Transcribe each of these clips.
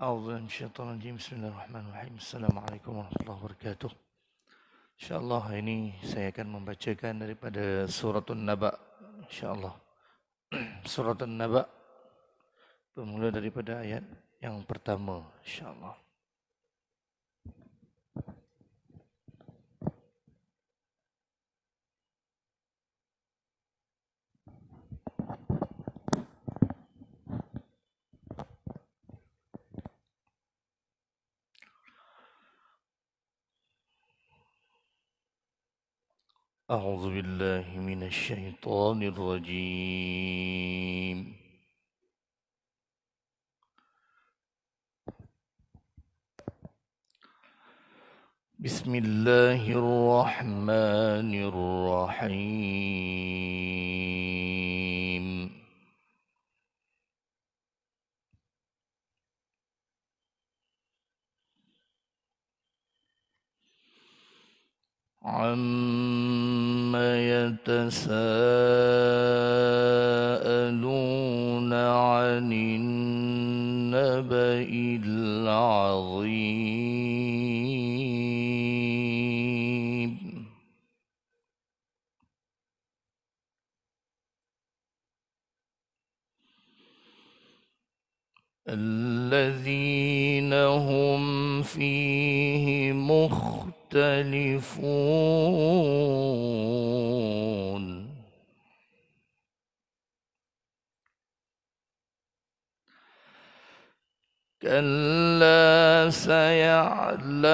Bismillahirrahmanirrahim. Assalamualaikum warahmatullahi wabarakatuh. InsyaAllah ini saya akan membacakan daripada Suratun Naba. InsyaAllah. Suratun Naba bermula daripada ayat yang pertama. InsyaAllah. أعوذ بالله من الشيطان الرجيم. بسم الله الرحمن الرحيم. عما يتساءلون عن النبأ العظيم. الذين هم فيه مختلفون. كلا سيعلمون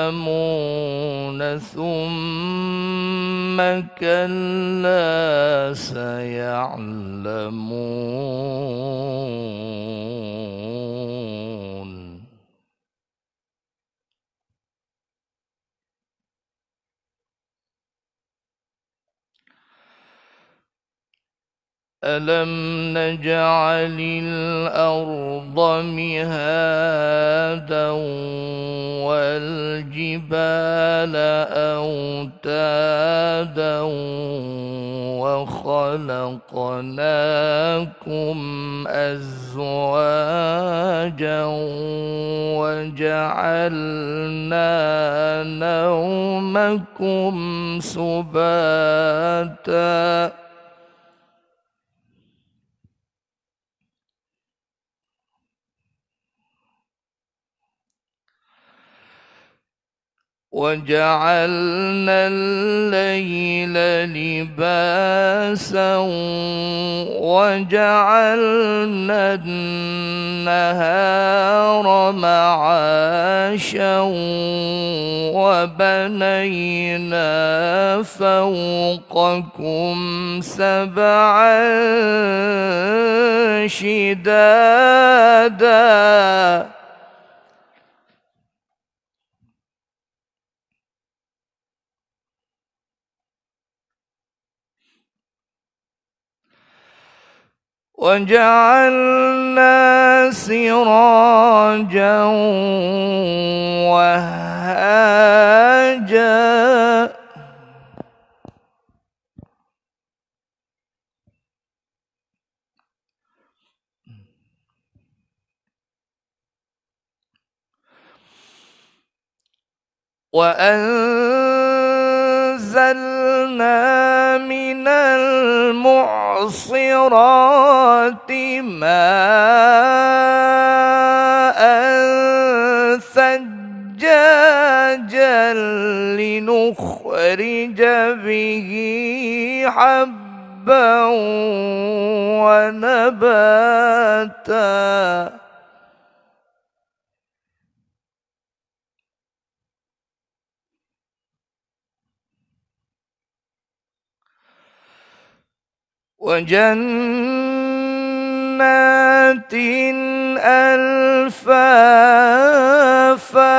ثم كلا سيعلمون. ألم نجعل الأرض مهادا والجبال أوتادا وخلقناكم أزواجا وجعلنا نومكم سباتا وجعلنا الليل لباسا وجعلنا النهار معاشا وبنينا فوقكم سبعا شدادا وجعلنا سراجا وهاجا وأنزلنا من المعصرات ماء ثجاجا لنخرج به حبا ونباتا وجنات ألفافا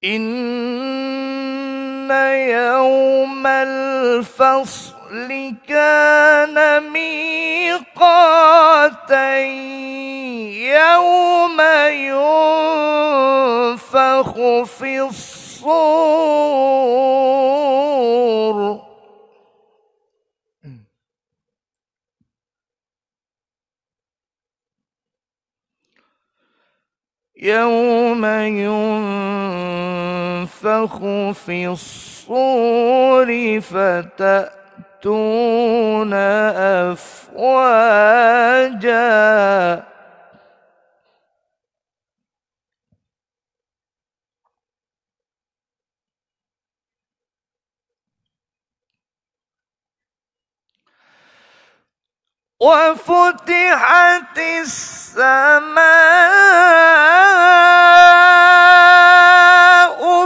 إن يوم الفصل كان ميقاتا يوم ينفخ في الصور الصور يوم ينفخ في الصور فتأتون أفواجا وفتحت السماء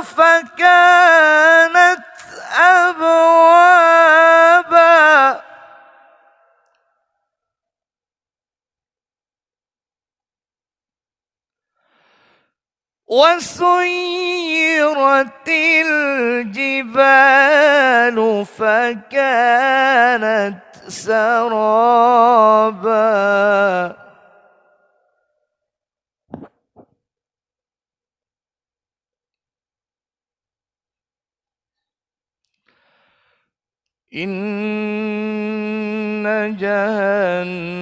فكانت أبوابا وسيرت الجبال فكانت سرابا إن جهنم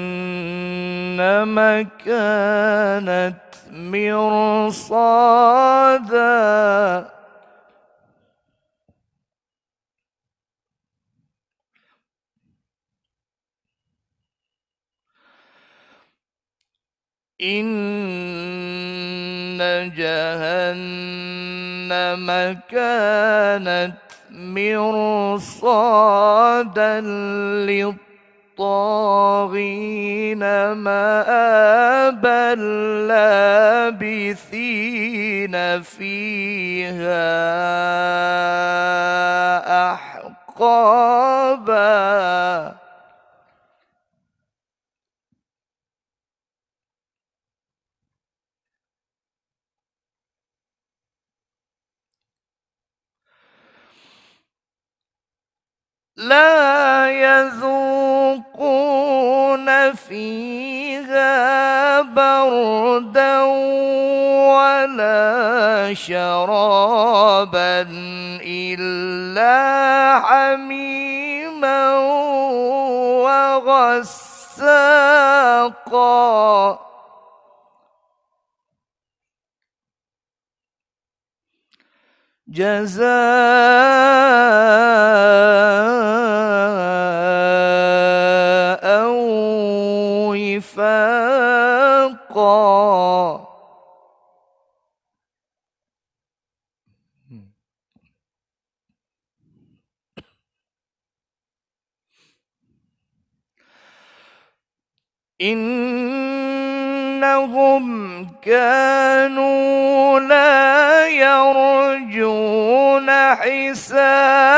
كانت مرصادا إن جهنم كانت مرصادا للطاغين مآبا لابثين فيها أحقابا لا يذوقون فيها بردا ولا شرابا إلا حميما وغساقا جزاء وفاقا إنهم كانوا لا يرجون حسابا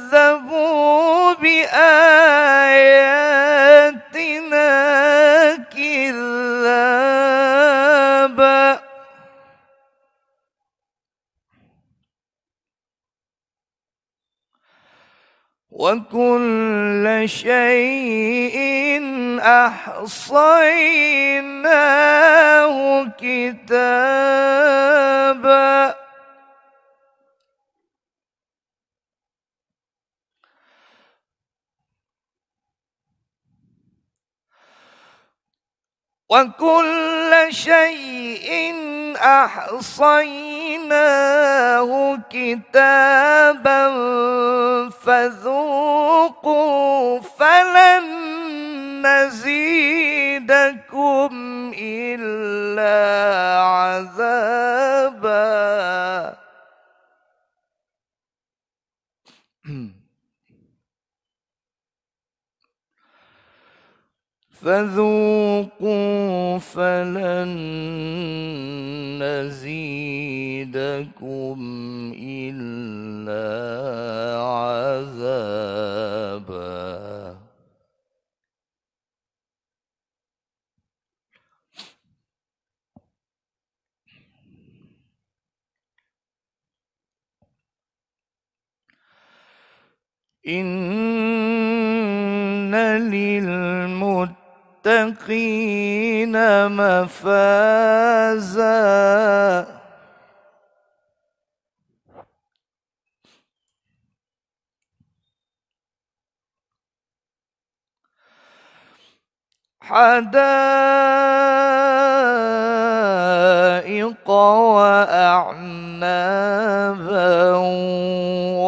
وكذبوا بآياتنا كذابا وكل شيء أحصيناه كتابا وكل شيء أحصيناه كتابا فذوقوا فلن نزيدكم إلا عذابا فذوقوا فلن نزيدكم إلا عذابا إن للمتقين مفازا حدائق وأعنابا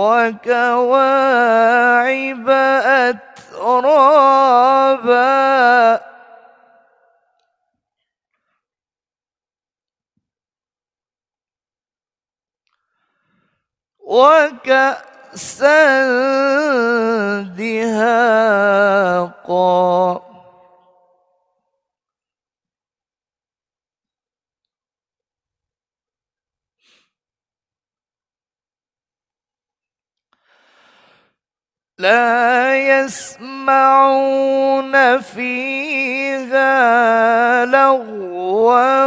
وكواعب أترابا وكأسا دهاقا لا يسمعون فيها لغوا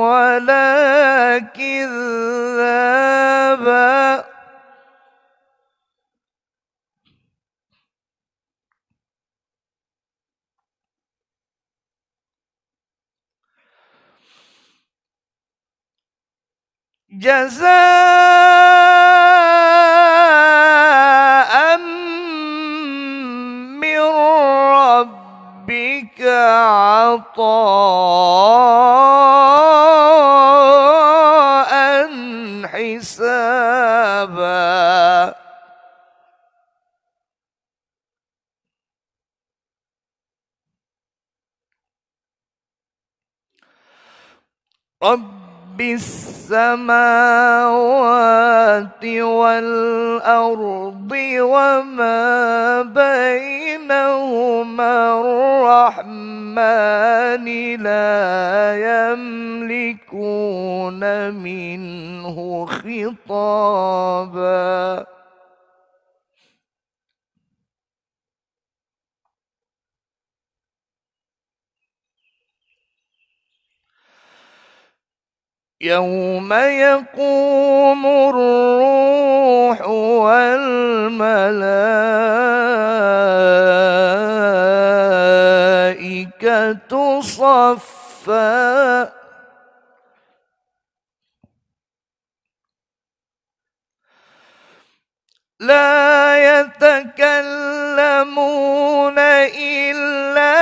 ولا كذابا جزاء من ربك عطاء حسابا رب السماوات والأرض وما بينهما الرحمن لا يملكون منه خطابا يوم يقوم الروح والملائكة صفا لا يتكلمون إلا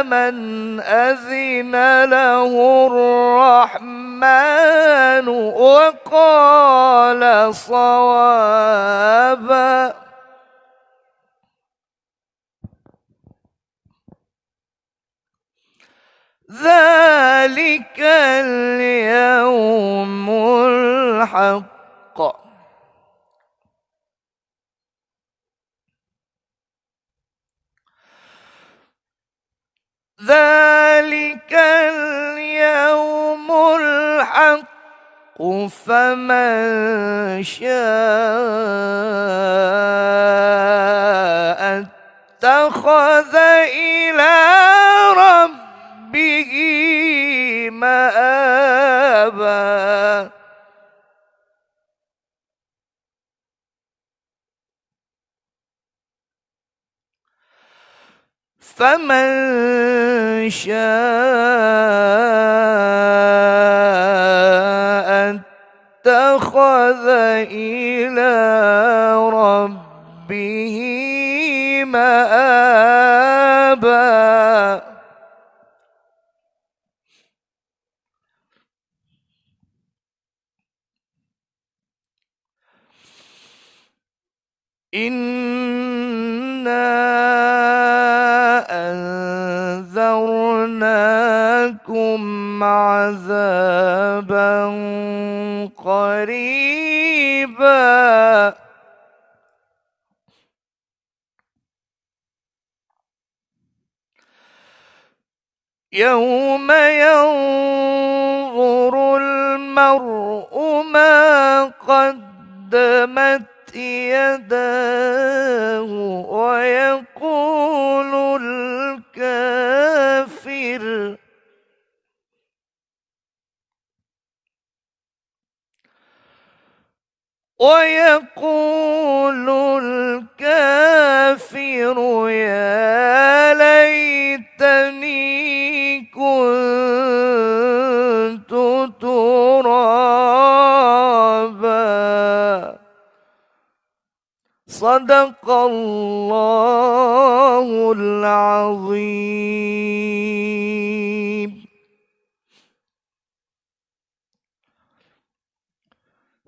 من أذن له الرحمن وقال صوابا ذلك اليوم الحق ذلك اليوم الحق فمن شاء اتخذ إلى ربه مآبا فمن شاء اتخذ إلى ربه مآبا إنا أنذرناكم عذابا قريبا يوم ينظر المرء ما قدمت يداه ويقول ويقول الكافر يا ليتني كنت ترابا. صدق الله العظيم.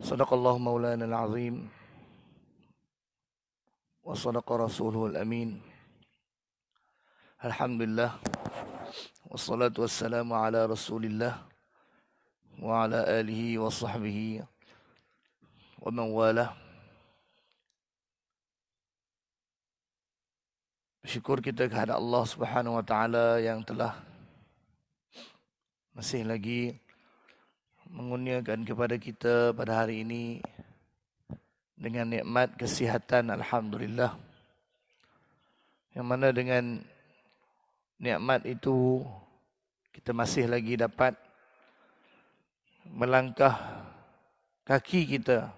صدق الله مولانا العظيم وصدق رسوله الأمين. Alhamdulillah wassalatu wassalamu ala Rasulillah wa ala alihi wa sahbihi wa man walah. Syukur kita kepada Allah Subhanahu wa taala yang telah masih lagi mengurniakan kepada kita pada hari ini dengan nikmat kesihatan, alhamdulillah. Yang mana dengan nikmat itu kita masih lagi dapat melangkah kaki kita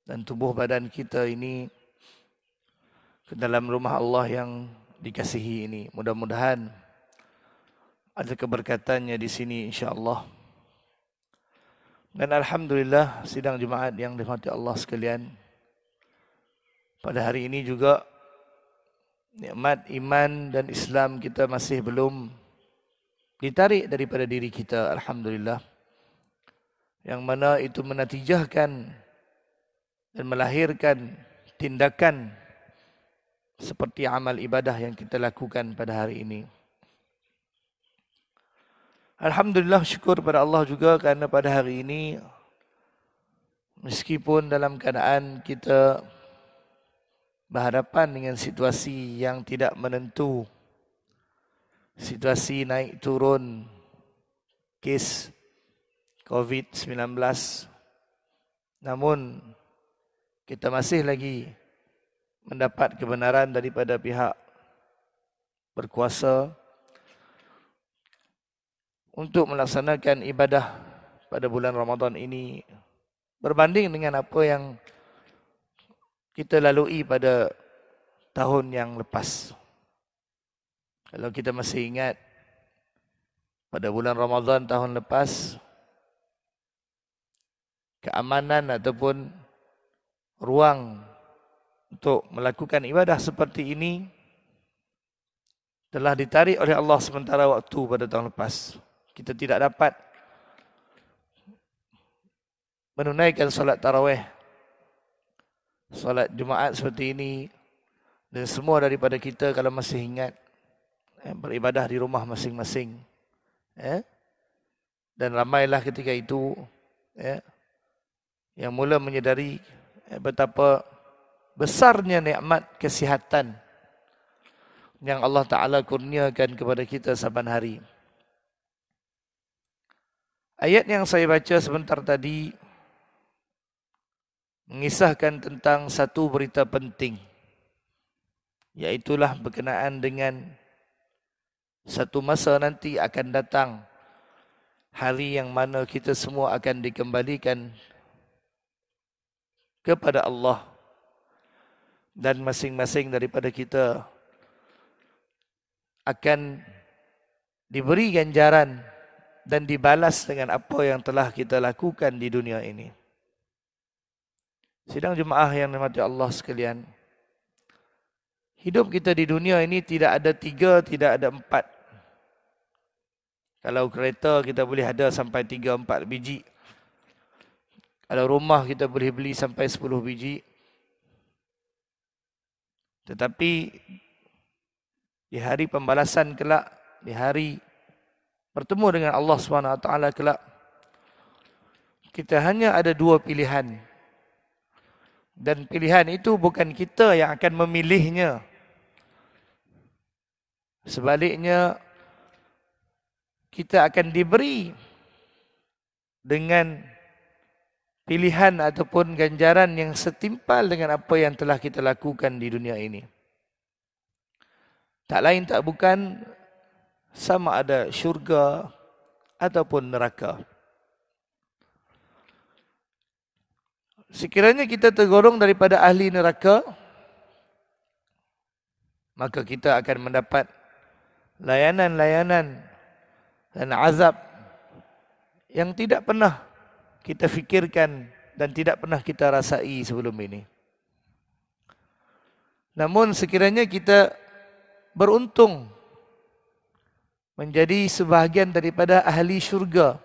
dan tubuh badan kita ini ke dalam rumah Allah yang dikasihi ini. Mudah-mudahan ada keberkatannya di sini insya-Allah. Dan alhamdulillah sidang Jumaat yang dirahmati Allah sekalian, pada hari ini juga nikmat iman dan Islam kita masih belum ditarik daripada diri kita, alhamdulillah. Yang mana itu menatijahkan dan melahirkan tindakan seperti amal ibadah yang kita lakukan pada hari ini. Alhamdulillah, syukur pada Allah juga kerana pada hari ini meskipun dalam keadaan kita berhadapan dengan situasi yang tidak menentu, situasi naik turun kes COVID-19, namun kita masih lagi mendapat kebenaran daripada pihak berkuasa untuk melaksanakan ibadah pada bulan Ramadan ini berbanding dengan apa yang kita lalui pada tahun yang lepas. Kalau kita masih ingat, pada bulan Ramadan tahun lepas, keamanan ataupun ruang untuk melakukan ibadah seperti ini telah ditarik oleh Allah sementara waktu pada tahun lepas. Kita tidak dapat menunaikan solat tarawih, solat Jumaat seperti ini, dan semua daripada kita kalau masih ingat beribadah di rumah masing-masing. Dan ramailah ketika itu yang mula menyedari betapa besarnya nikmat kesihatan yang Allah Ta'ala kurniakan kepada kita saban hari. Ayat yang saya baca sebentar tadi mengisahkan tentang satu berita penting, iaitulah berkenaan dengan satu masa nanti akan datang, hari yang mana kita semua akan dikembalikan kepada Allah, dan masing-masing daripada kita akan diberi ganjaran dan dibalas dengan apa yang telah kita lakukan di dunia ini. Sidang jemaah yang dirahmati Allah sekalian, hidup kita di dunia ini tidak ada 3, tidak ada 4. Kalau kereta kita boleh ada sampai 3-4 biji. Kalau rumah kita boleh beli sampai 10 biji. Tetapi di hari pembalasan kelak, di hari bertemu dengan Allah SWT kelak, kita hanya ada 2 pilihan. Dan pilihan itu bukan kita yang akan memilihnya. Sebaliknya, kita akan diberi dengan pilihan ataupun ganjaran yang setimpal dengan apa yang telah kita lakukan di dunia ini. Tak lain tak bukan sama ada syurga ataupun neraka. sekiranya kita tergolong daripada ahli neraka, maka kita akan mendapat layanan-layanan dan azab yang tidak pernah kita fikirkan dan tidak pernah kita rasai sebelum ini. Namun sekiranya kita beruntung menjadi sebahagian daripada ahli syurga,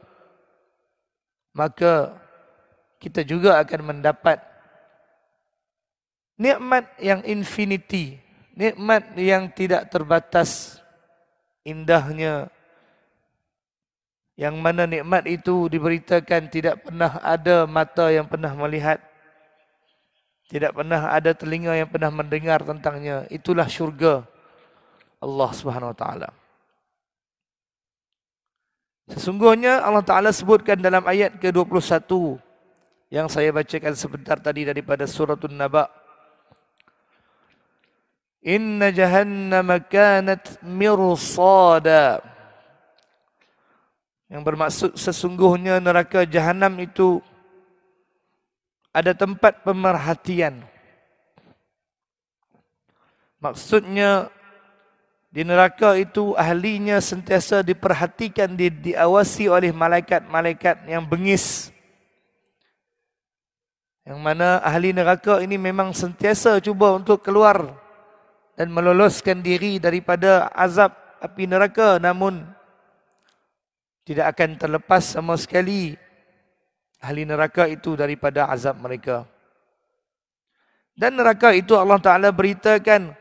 maka kita juga akan mendapat nikmat yang infinity, nikmat yang tidak terbatas indahnya, yang mana nikmat itu diberitakan tidak pernah ada mata yang pernah melihat, tidak pernah ada telinga yang pernah mendengar tentangnya. Itulah syurga Allah Subhanahu wa taala. Sesungguhnya Allah Taala sebutkan dalam ayat ke-21 yang saya bacakan sebentar tadi daripada suratul Naba. Inna jahannama kanat mirsada. Yang bermaksud sesungguhnya neraka jahanam itu ada tempat pemerhatian. Maksudnya di neraka itu ahlinya sentiasa diperhatikan, diawasi oleh malaikat-malaikat yang bengis. Yang mana ahli neraka ini memang sentiasa cuba untuk keluar dan meloloskan diri daripada azab api neraka, namun tidak akan terlepas sama sekali ahli neraka itu daripada azab mereka. Dan neraka itu Allah Ta'ala beritakan,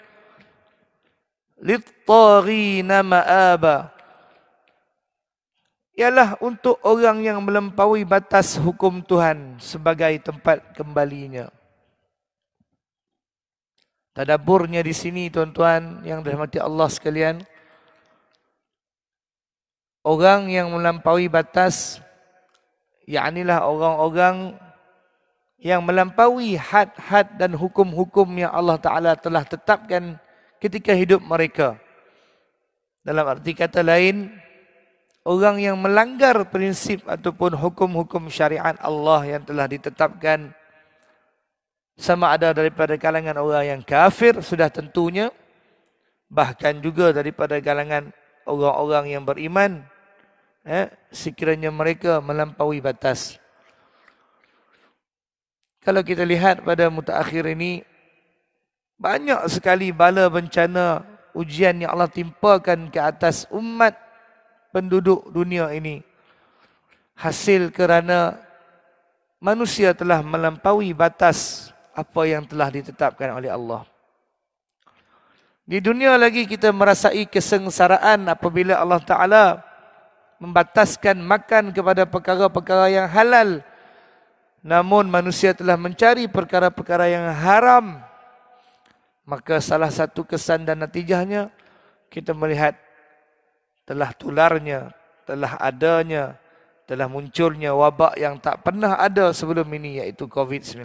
lit-taghina ma'aba, ialah untuk orang yang melampaui batas hukum Tuhan sebagai tempat kembalinya. Tadaburnya di sini tuan-tuan yang dirahmati Allah sekalian, orang yang melampaui batas, yaknilah orang-orang yang melampaui had-had dan hukum-hukum yang Allah Ta'ala telah tetapkan ketika hidup mereka. Dalam arti kata lain, orang yang melanggar prinsip ataupun hukum-hukum syariat Allah yang telah ditetapkan, sama ada daripada kalangan orang yang kafir sudah tentunya, bahkan juga daripada kalangan orang-orang yang beriman, sekiranya mereka melampaui batas. Kalau kita lihat pada mutaakhir ini, banyak sekali bala bencana, ujian yang Allah timpakan ke atas umat penduduk dunia ini. Hasil kerana manusia telah melampaui batas apa yang telah ditetapkan oleh Allah. Di dunia lagi kita merasai kesengsaraan apabila Allah Ta'ala membataskan makan kepada perkara-perkara yang halal. Namun manusia telah mencari perkara-perkara yang haram. Maka salah satu kesan dan natijahnya, kita melihat telah tularnya, telah adanya, telah munculnya wabak yang tak pernah ada sebelum ini, iaitu COVID-19.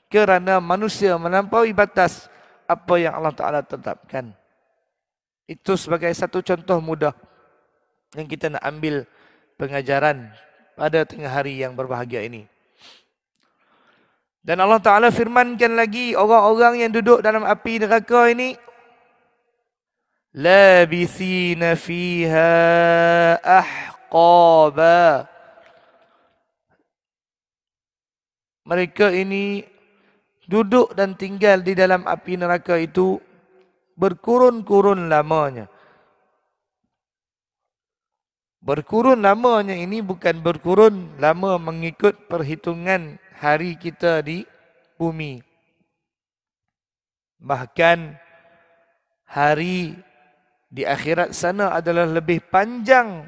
Kerana manusia melampaui batas apa yang Allah Ta'ala tetapkan. Itu sebagai satu contoh mudah yang kita nak ambil pengajaran pada tengah hari yang berbahagia ini. Dan Allah Ta'ala firmankan lagi, orang-orang yang duduk dalam api neraka ini, labithina fiha ahqaba. Mereka ini duduk dan tinggal di dalam api neraka itu berkurun-kurun lamanya. Berkurun lamanya ini bukan berkurun lama mengikut perhitungan hari kita di bumi. Bahkan hari di akhirat sana adalah lebih panjang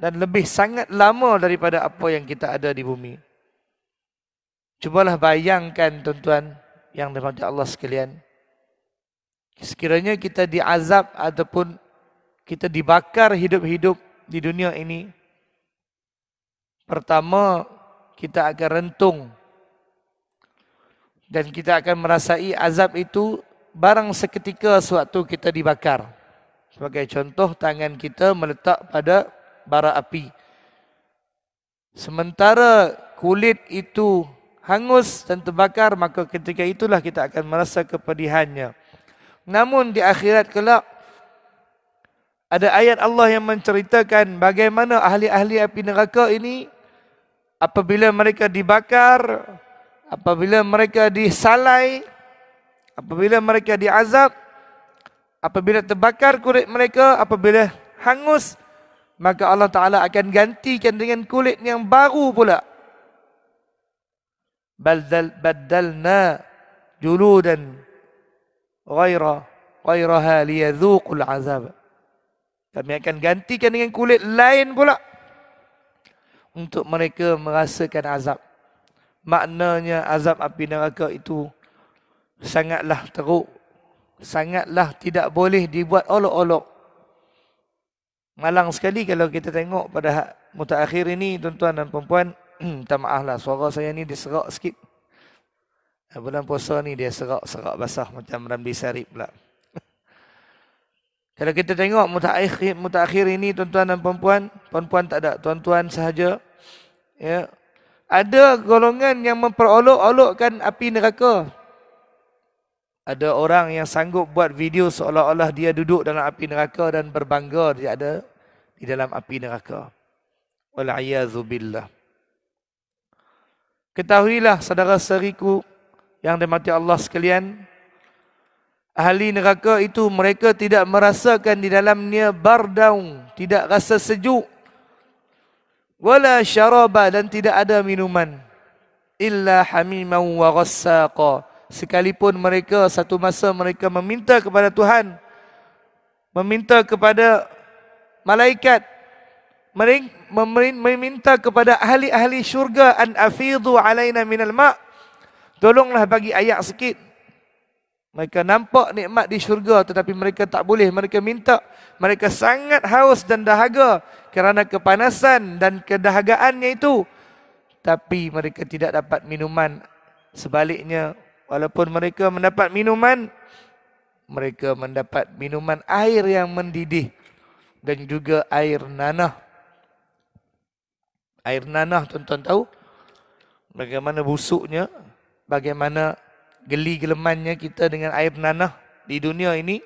dan lebih sangat lama daripada apa yang kita ada di bumi. Cubalah bayangkan tuan-tuan yang dirahmati Allah sekalian. Sekiranya kita diazab ataupun kita dibakar hidup-hidup di dunia ini, pertama kita akan rentung dan kita akan merasai azab itu barang seketika sewaktu kita dibakar. Sebagai contoh, tangan kita meletak pada bara api. Sementara kulit itu hangus dan terbakar, maka ketika itulah kita akan merasa kepedihannya. Namun di akhirat kelak ada ayat Allah yang menceritakan bagaimana ahli-ahli api neraka ini apabila mereka dibakar, apabila mereka disalai, apabila mereka diazab, apabila terbakar kulit mereka, apabila hangus, maka Allah Ta'ala akan gantikan dengan kulit yang baru pula. Baddalna juludan ghairaha liyadhuqul azab. Kami akan gantikan dengan kulit lain pula untuk mereka merasakan azab. Maknanya azab api neraka itu sangatlah teruk, sangatlah tidak boleh dibuat olok-olok. Malang sekali kalau kita tengok pada mutaakhir ini, tuan-tuan dan puan-puan. Minta maaf lah, suara saya ni diserak sikit. Bulan puasa ni dia serak basah macam Ramli Sarip pula. Kalau kita tengok mutaakhir ini, tuan-tuan dan puan-puan tak ada, tuan-tuan sahaja. Ya. Ada golongan yang memperolok-olokkan api neraka. Ada orang yang sanggup buat video seolah-olah dia duduk dalam api neraka dan berbangga dia ada di dalam api neraka. Wal'iyadzubillah. Ketahuilah saudara-saudariku yang dirahmati Allah sekalian, ahli neraka itu mereka tidak merasakan di dalamnya bardaun, tidak rasa sejuk, wala syaraba, dan tidak ada minuman, illa hamiman wa ghassaqa. Sekalipun mereka satu masa mereka meminta kepada Tuhan, meminta kepada malaikat, meminta kepada ahli-ahli syurga, an afidhu alaina minal ma', tolonglah bagi air sikit. Mereka nampak nikmat di syurga tetapi mereka tak boleh, mereka minta. Mereka sangat haus dan dahaga kerana kepanasan dan kedahagaannya itu, tapi mereka tidak dapat minuman. Sebaliknya, walaupun mereka mendapat minuman, mereka mendapat minuman air yang mendidih dan juga air nanah. Air nanah, tuan-tuan tahu bagaimana busuknya, bagaimana geli-gelemannya kita dengan air nanah di dunia ini.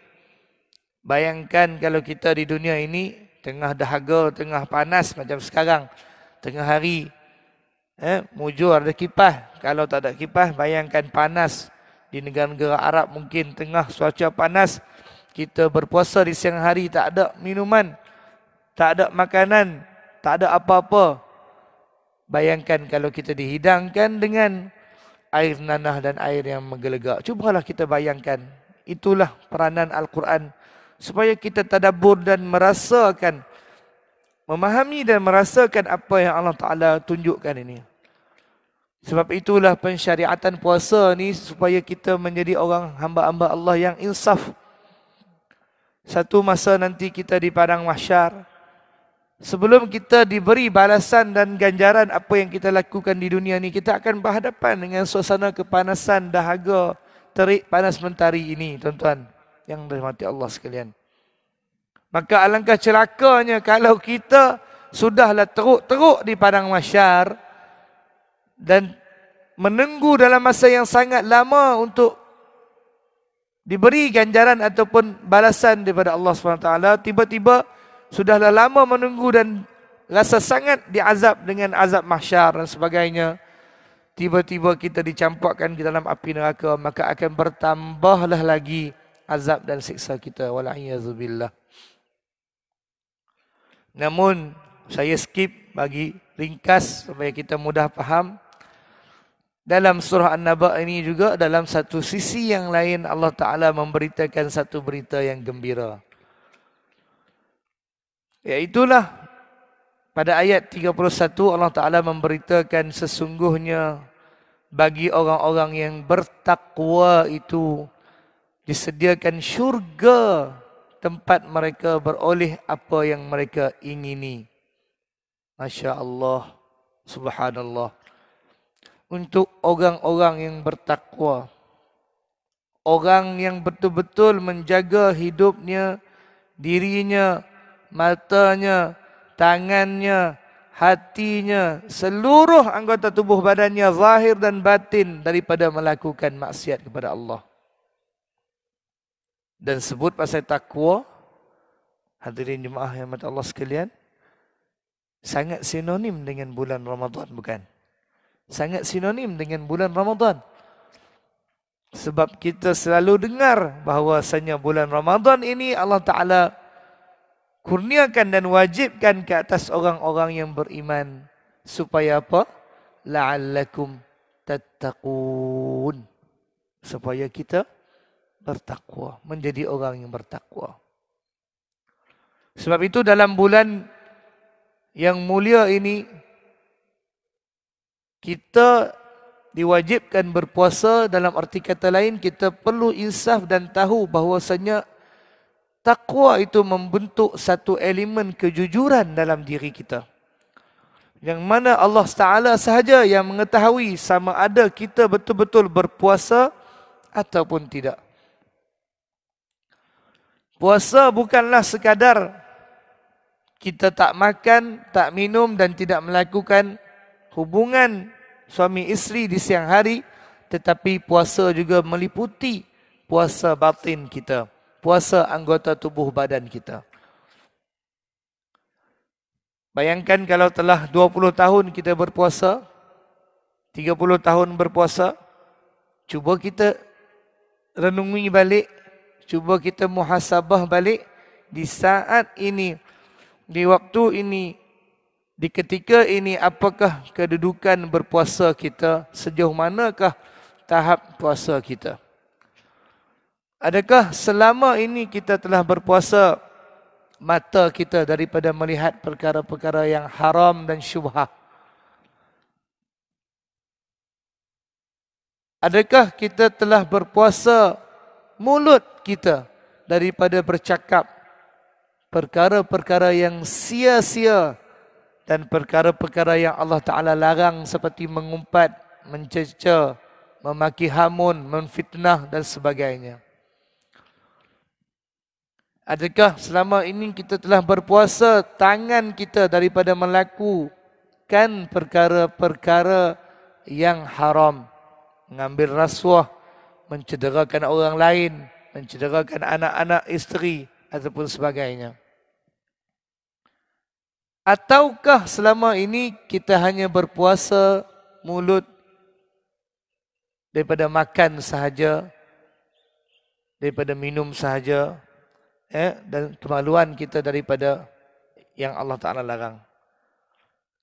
Bayangkan kalau kita di dunia ini tengah dahaga, tengah panas macam sekarang, tengah hari, mujur ada kipas. Kalau tak ada kipas, bayangkan panas di negara-negara Arab, mungkin tengah cuaca panas, kita berpuasa di siang hari, tak ada minuman, tak ada makanan, tak ada apa-apa. Bayangkan kalau kita dihidangkan dengan air nanah dan air yang menggelegak. Cubalah kita bayangkan. Itulah peranan Al-Quran. Supaya kita tadabbur dan merasakan, memahami dan merasakan apa yang Allah Ta'ala tunjukkan ini. Sebab itulah pensyariatan puasa ni supaya kita menjadi orang hamba-hamba Allah yang insaf. Satu masa nanti kita di padang mahsyar, sebelum kita diberi balasan dan ganjaran apa yang kita lakukan di dunia ni, kita akan berhadapan dengan suasana kepanasan, dahaga, terik panas mentari ini, tuan-tuan yang dirahmati Allah sekalian. Maka alangkah celakanya kalau kita sudahlah teruk-teruk di padang mahsyar dan menunggu dalam masa yang sangat lama untuk diberi ganjaran ataupun balasan daripada Allah SWT, tiba-tiba sudahlah lama menunggu dan rasa sangat diazab dengan azab mahsyar dan sebagainya, tiba-tiba kita dicampakkan di dalam api neraka, maka akan bertambahlah lagi azab dan siksa kita. Wal'iyadzubillah. Namun saya skip bagi ringkas supaya kita mudah faham. Dalam surah An-Naba ini juga dalam satu sisi yang lain Allah Ta'ala memberitakan satu berita yang gembira. Iaitulah pada ayat 31 Allah Ta'ala memberitakan sesungguhnya bagi orang-orang yang bertakwa itu disediakan syurga, tempat mereka beroleh apa yang mereka ingini. Masya Allah, subhanallah. Untuk orang-orang yang bertakwa, orang yang betul-betul menjaga hidupnya, dirinya, matanya, tangannya, hatinya, seluruh anggota tubuh badannya, zahir dan batin, daripada melakukan maksiat kepada Allah. Dan sebut pasal takwa, hadirin jemaah yang mata Allah sekalian, sangat sinonim dengan bulan Ramadan, bukan? Sangat sinonim dengan bulan Ramadan. Sebab kita selalu dengar bahawasanya bulan Ramadan ini Allah Ta'ala kurniakan dan wajibkan ke atas orang-orang yang beriman. Supaya apa? La'allakum tattaqun. Supaya kita bertakwa, menjadi orang yang bertakwa. Sebab itu dalam bulan yang mulia ini, kita diwajibkan berpuasa. Dalam arti kata lain, kita perlu insaf dan tahu bahawasanya takwa itu membentuk satu elemen kejujuran dalam diri kita. Yang mana Allah Ta'ala sahaja yang mengetahui sama ada kita betul-betul berpuasa ataupun tidak. Puasa bukanlah sekadar kita tak makan, tak minum dan tidak melakukan hubungan suami isteri di siang hari. Tetapi puasa juga meliputi puasa batin kita, puasa anggota tubuh badan kita. Bayangkan kalau telah 20 tahun kita berpuasa, 30 tahun berpuasa, cuba kita renungi balik, cuba kita muhasabah balik di saat ini, di waktu ini, di ketika ini, apakah kedudukan berpuasa kita, sejauh manakah tahap puasa kita. Adakah selama ini kita telah berpuasa mata kita daripada melihat perkara-perkara yang haram dan syubhah? Adakah kita telah berpuasa mulut kita daripada bercakap perkara-perkara yang sia-sia dan perkara-perkara yang Allah Ta'ala larang, seperti mengumpat, mencerca, memaki hamun, menfitnah dan sebagainya? Adakah selama ini kita telah berpuasa tangan kita daripada melakukan perkara-perkara yang haram, mengambil rasuah, mencederakan orang lain, mencederakan anak-anak isteri ataupun sebagainya? Ataukah selama ini kita hanya berpuasa mulut daripada makan sahaja, daripada minum sahaja, dan kemaluan kita daripada yang Allah Ta'ala larang?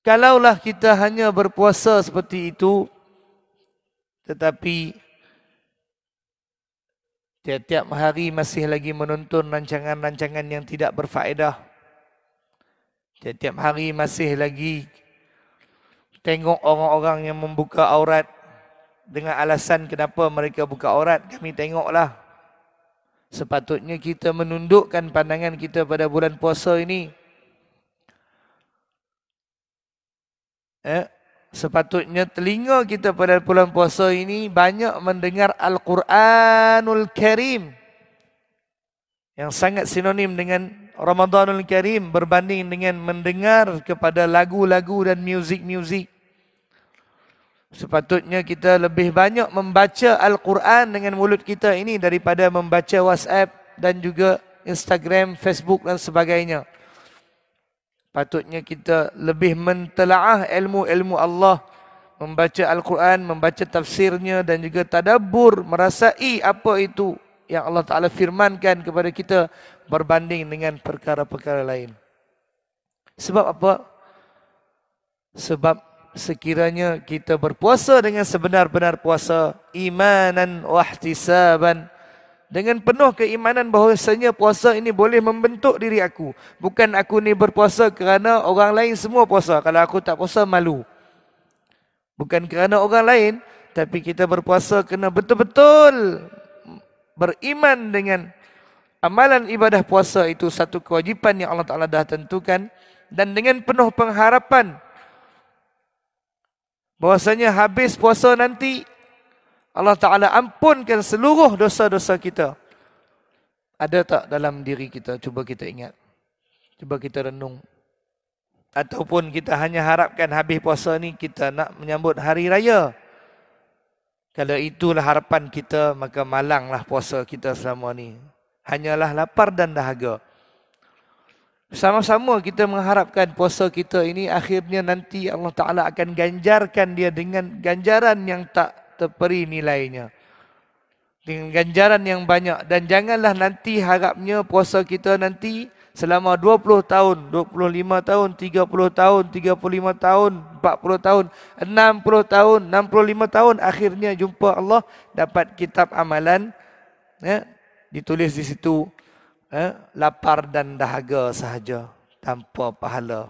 Kalaulah kita hanya berpuasa seperti itu, tetapi tiap-tiap hari masih lagi menonton rancangan-rancangan yang tidak berfaedah, tiap-tiap hari masih lagi tengok orang-orang yang membuka aurat dengan alasan kenapa mereka buka aurat, kami tengoklah. Sepatutnya kita menundukkan pandangan kita pada bulan puasa ini. Sepatutnya telinga kita pada bulan puasa ini banyak mendengar Al-Quranul Karim, yang sangat sinonim dengan Ramadanul Karim, berbanding dengan mendengar kepada lagu-lagu dan muzik-muzik. Sepatutnya kita lebih banyak membaca Al-Quran dengan mulut kita ini daripada membaca WhatsApp dan juga Instagram, Facebook dan sebagainya. Patutnya kita lebih mentelaah ilmu-ilmu Allah, membaca Al-Quran, membaca tafsirnya dan juga tadabbur, merasai apa itu yang Allah Ta'ala firmankan kepada kita berbanding dengan perkara-perkara lain. Sebab apa? Sebab sekiranya kita berpuasa dengan sebenar-benar puasa, imanan wa ihtisaban, dengan penuh keimanan bahawasanya puasa ini boleh membentuk diri aku. Bukan aku ni berpuasa kerana orang lain semua puasa, kalau aku tak puasa malu. Bukan kerana orang lain, tapi kita berpuasa kerana betul-betul beriman dengan amalan ibadah puasa itu satu kewajipan yang Allah Ta'ala dah tentukan, dan dengan penuh pengharapan bahwasanya habis puasa nanti Allah Ta'ala ampunkan seluruh dosa-dosa kita. Ada tak dalam diri kita? Cuba kita ingat. Cuba kita renung. Ataupun kita hanya harapkan habis puasa ni kita nak menyambut hari raya. Kalau itulah harapan kita, maka malanglah puasa kita selama ni. Hanyalah lapar dan dahaga. Sama-sama kita mengharapkan puasa kita ini akhirnya nanti Allah Ta'ala akan ganjarkan dia dengan ganjaran yang tak terperi nilainya. Dengan ganjaran yang banyak. Dan janganlah nanti harapnya puasa kita nanti selama 20 tahun, 25 tahun, 30 tahun, 35 tahun, 40 tahun, 60 tahun, 65 tahun, akhirnya jumpa Allah, dapat kitab amalan, ditulis di situ, lapar dan dahaga sahaja, tanpa pahala.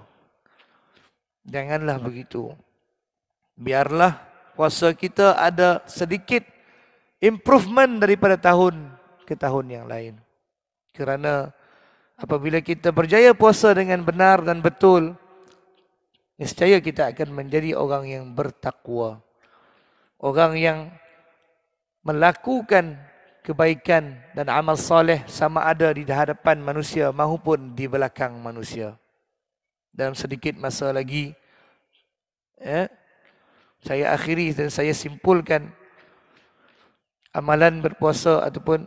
Janganlah begitu. Biarlah puasa kita ada sedikit improvement daripada tahun ke tahun yang lain. Kerana apabila kita berjaya puasa dengan benar dan betul, niscaya kita akan menjadi orang yang bertakwa. Orang yang melakukan kebaikan dan amal soleh sama ada di hadapan manusia maupun di belakang manusia. Dalam sedikit masa lagi, saya akhiri dan saya simpulkan amalan berpuasa ataupun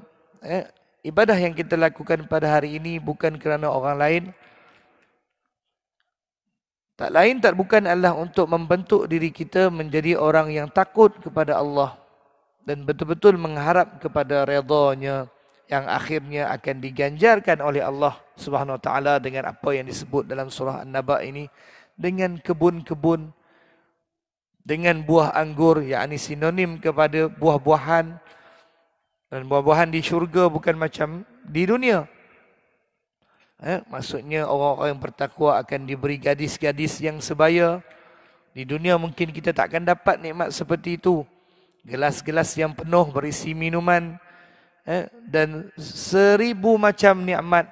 ibadah yang kita lakukan pada hari ini bukan kerana orang lain. Tak lain tak bukan adalah untuk membentuk diri kita menjadi orang yang takut kepada Allah dan betul-betul mengharap kepada redha-Nya yang akhirnya akan diganjarkan oleh Allah Subhanahu Wa Taala dengan apa yang disebut dalam surah An-Naba ini, dengan kebun-kebun, dengan buah anggur, yakni sinonim kepada buah-buahan. Dan buah-buahan di syurga bukan macam di dunia. Maksudnya orang-orang yang bertakwa akan diberi gadis-gadis yang sebaya. Di dunia mungkin kita tak akan dapat nikmat seperti itu. Gelas-gelas yang penuh berisi minuman. Dan 1000 macam nikmat.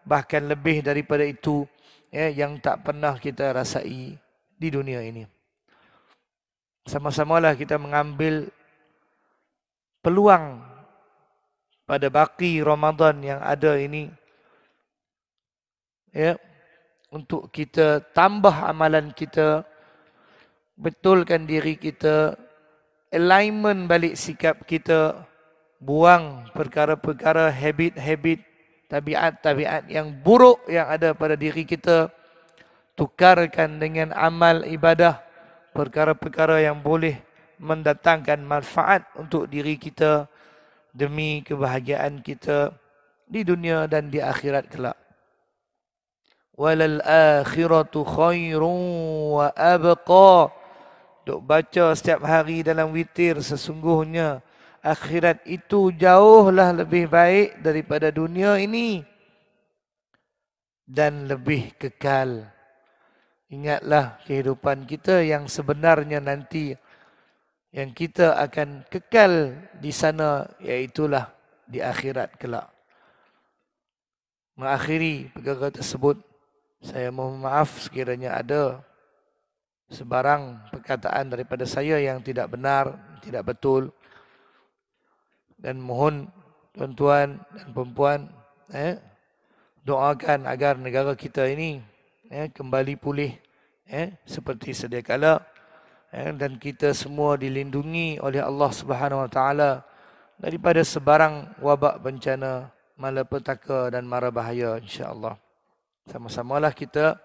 Bahkan lebih daripada itu. Yang tak pernah kita rasai di dunia ini. Sama-samalah kita mengambil peluang pada baki Ramadan yang ada ini, untuk kita tambah amalan kita, betulkan diri kita, alignment balik sikap kita, buang perkara-perkara, habit-habit, tabiat-tabiat yang buruk yang ada pada diri kita, tukarkan dengan amal ibadah, perkara-perkara yang boleh mendatangkan manfaat untuk diri kita, demi kebahagiaan kita di dunia dan di akhirat kelak. Walal akhiratu khairun wa abqa. Duk baca setiap hari dalam witir, sesungguhnya akhirat itu jauhlah lebih baik daripada dunia ini dan lebih kekal. Ingatlah kehidupan kita yang sebenarnya nanti, yang kita akan kekal di sana, iaitulah di akhirat kelak. Mengakhiri perkara tersebut, saya mohon maaf sekiranya ada sebarang perkataan daripada saya yang tidak benar, tidak betul. Dan mohon tuan-tuan dan perempuan doakan agar negara kita ini kembali pulih seperti sedia kala. Dan kita semua dilindungi oleh Allah Subhanahu Wa Taala daripada sebarang wabak bencana, malapetaka dan mara bahaya, insya-Allah. Sama-samalah kita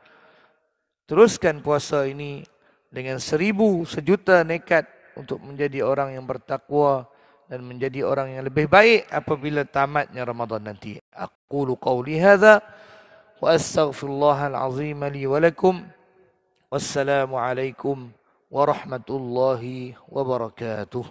teruskan puasa ini dengan 1000 sejuta nekat untuk menjadi orang yang bertakwa dan menjadi orang yang lebih baik apabila tamatnya Ramadan nanti. Aqulu qawli hadza wa astaghfirullahal azim li wa lakum. Wassalamu alaikum warahmatullahi wabarakatuh.